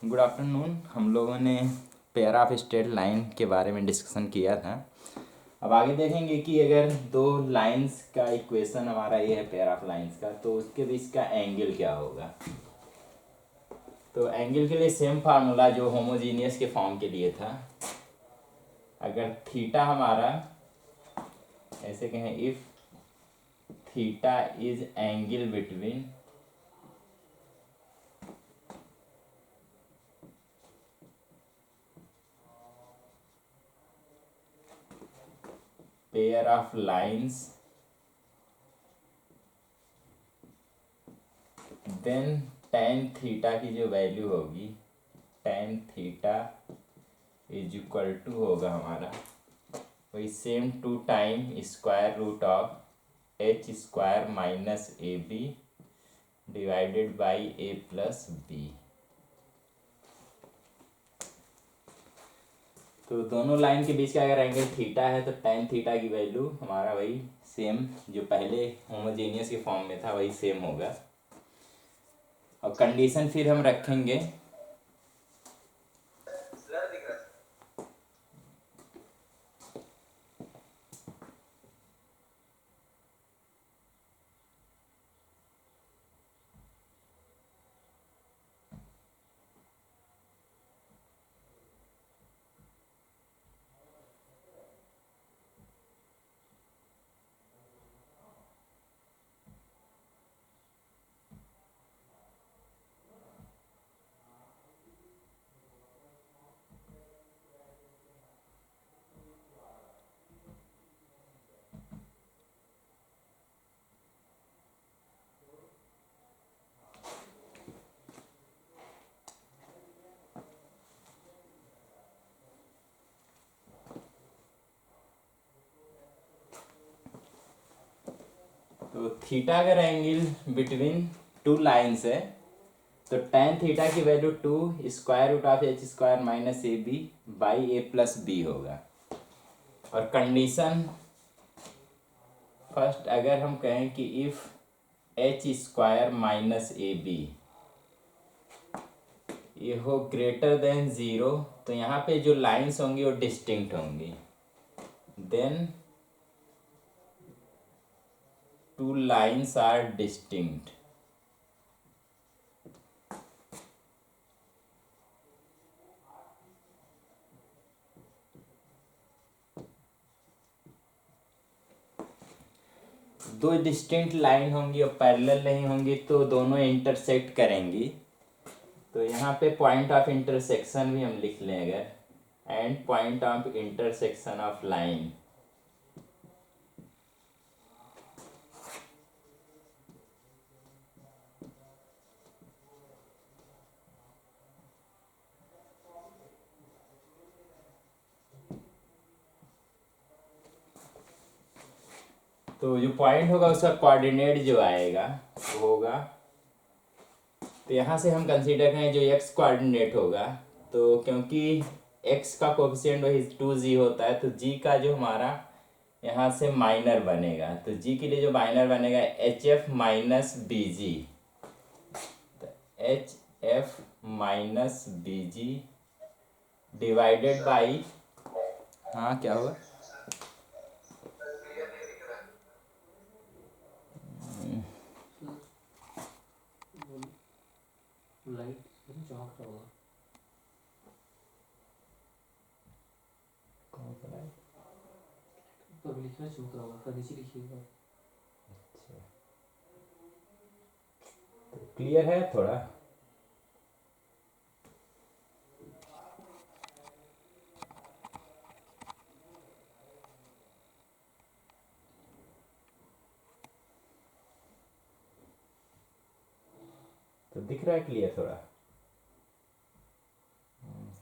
Good afternoon. हम लोगों ने पेयर ऑफ स्ट्रेट लाइन के बारे में डिस्कशन किया था। अब आगे देखेंगे कि अगर दो लाइंस का इक्वेशन हमारा ये है पेयर ऑफ लाइंस का, तो उसके बीच का एंगल क्या होगा। तो एंगल के लिए सेम फार्मूला जो होमोजीनियस के फॉर्म के लिए था। अगर थीटा हमारा ऐसे कहें, if theta is angle between pair of lines, then tan theta की जो वैल्यू होगी, tan theta is equal to होगा हमारा वही same 2 time square root of h square minus A b divided by a plus b. तो दोनों line के बीच का अगर एंगल थीटा है तो tan थीटा की वैल्यू हमारा वही सेम जो पहले होमोजेनियस के फॉर्म में था वही सेम होगा। और कंडीशन फिर हम रखेंगे तो थीटा अगर एंगल बिटवीन टू लाइन्स है तो tan थीटा की value 2 square root of h square minus A b by a plus B होगा। और कंडीशन फर्स्ट अगर हम कहें कि if H square minus A b ये हो ग्रेटर देन ज़ीरो, तो यहाँ पे जो लाइंस होंगी वो डिस्टिंक्ट होंगी। Then two lines are distinct. दो डिस्टिंक्ट लाइन होंगी और पैरेलल नहीं होंगी तो दोनों इंटरसेक्ट करेंगी। तो यहाँ पे पॉइंट ऑफ इंटरसेक्शन भी हम लिख लें अगर, and point of intersection of line. तो जो पॉइंट होगा उसका कोऑर्डिनेट जो आएगा वो होगा, तो यहाँ से हम कंसीडर करें जो एक्स कोऑर्डिनेट होगा, तो क्योंकि एक्स का कोफिशिएंट वही 2g होता है तो g का जो हमारा यहाँ से माइनर बनेगा, तो g के लिए जो माइनर बनेगा H F minus B G, H F minus B G divided by, हाँ क्या होगा, लाइट चमक रहा होगा। कौन सा लाइन? तो अभी लिखना चमक रहा होगा, नीचे लिखिएगा। अच्छा, तो क्लियर है थोड़ा। तो दिख रहा है क्लियर थोड़ा,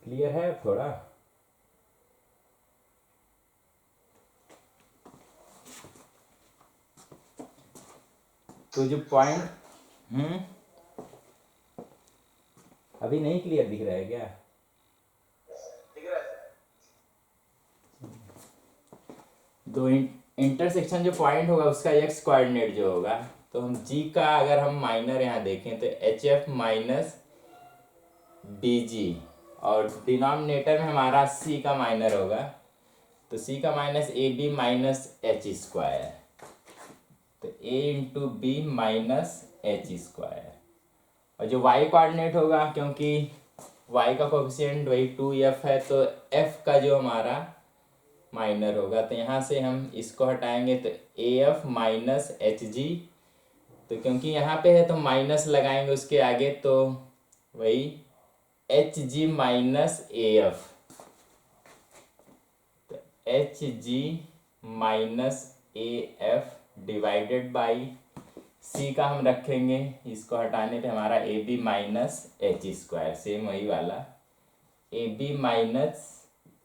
क्लियर है थोड़ा। तो जो पॉइंट अभी नहीं क्लियर दिख रहा है क्या? दो इंटरसेक्शन जो पॉइंट होगा उसका एक्स कोऑर्डिनेट जो होगा, तो हम जी का अगर हम माइनर यहाँ देखें तो एच एफ माइनस BG, और डिनोमिनेटर में हमारा C का माइनर होगा, तो C का minus AB minus H square, तो A into B minus H square. और जो y कोऑर्डिनेट होगा, क्योंकि y का कोफिशिएंट वही 2f है, तो f का जो हमारा माइनर होगा, तो यहाँ से हम इसको हटाएंगे तो AF माइनस HG, तो क्योंकि यहाँ पे है तो माइनस लगाएंगे उसके आगे, तो वही HG माइनस AF, तो HG minus AF divided by C का हम रखेंगे, इसको हटाने पे हमारा AB minus H square, same वही वाला AB माइनस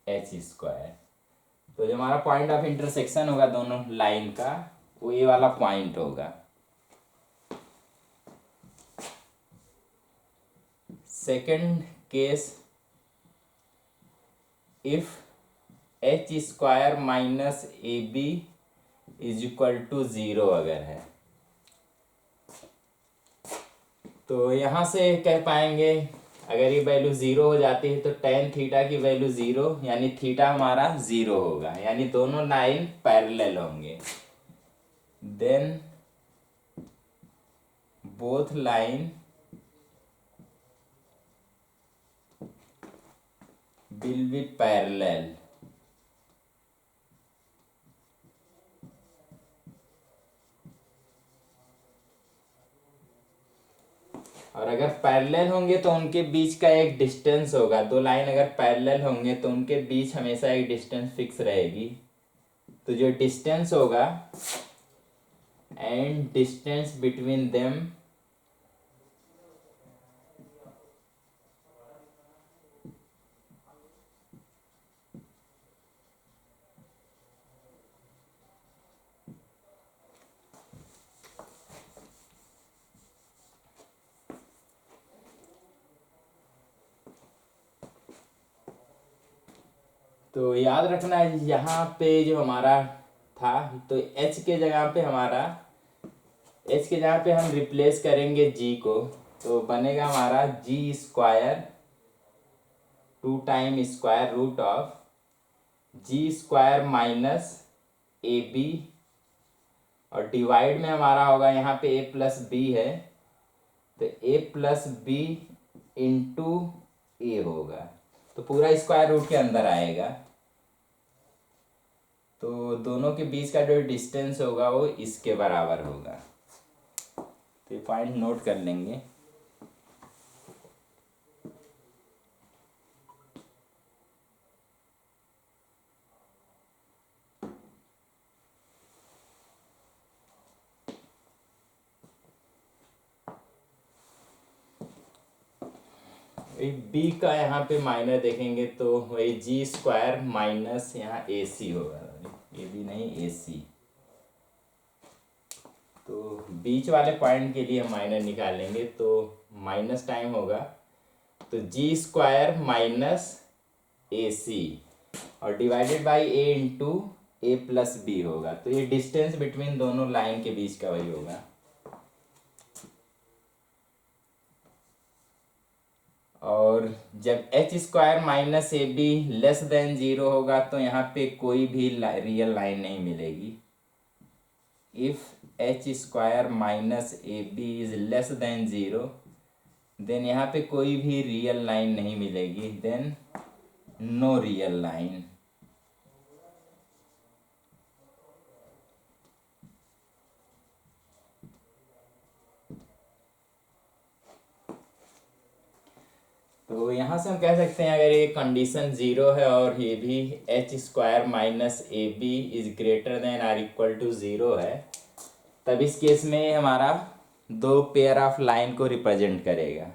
H स्क्वायर। तो जो हमारा पॉइंट ऑफ इंटरसेक्शन होगा दोनों लाइन का, वो ये वाला पॉइंट होगा। Second case, if H square minus AB is equal to 0 अगर है, तो यहाँ से कह पाएंगे अगर ये वैल्यू 0 हो जाती है तो tan थीटा की वैल्यू 0, यानी थीटा हमारा 0 होगा, यानी दोनों लाइन पैरेलल होंगे। Then both line will be parallel, और अगर पैरेलल होंगे तो उनके बीच का एक डिस्टेंस होगा, दो लाइन अगर पैरेलल होंगे तो उनके बीच हमेशा एक डिस्टेंस फिक्स रहेगी, तो जो डिस्टेंस होगा एंड डिस्टेंस बिटवीन देम तो याद रखना है यहाँ पे जो हमारा था, तो h के जगह पे हमारा h के जगह पे हम रिप्लेस करेंगे g को, तो बनेगा हमारा g square 2 time square root of g square minus AB, और डिवाइड में हमारा होगा यहाँ पे a प्लस बी है, तो a प्लस बी इंटू ए होगा, तो पूरा स्क्वायर रूट के अंदर आएगा, तो दोनों के बीच का जो डिस्टेंस होगा वो इसके बराबर होगा। तो ये पॉइंट नोट कर लेंगे। बी का यहाँ पे माइनर देखेंगे तो वही जी स्क्वायर माइनस यहाँ ए सी होगा, ए बी नहीं ए सी, तो बीच वाले पॉइंट के लिए माइनर निकाल लेंगे, तो माइनस टाइम होगा, तो जी स्क्वायर माइनस ए सी और divided by A into A plus B होगा, तो ये डिस्टेंस बिटवीन दोनों लाइन के बीच का वही होगा। और जब H square minus A be less than 0 होगा तो यहाँ पे कोई भी रियल लाइन नहीं मिलेगी। If H square minus A B is less than 0, then यहाँ पे कोई भी रियल लाइन नहीं मिलेगी, देन नो रियल लाइन। तो यहाँ से हम कह सकते हैं अगर ये कंडीशन 0 है और ये भी H square minus A B is greater than or equal to 0 है, तब इस केस में हमारा दो पेयर ऑफ लाइन को रिप्रेजेंट करेगा।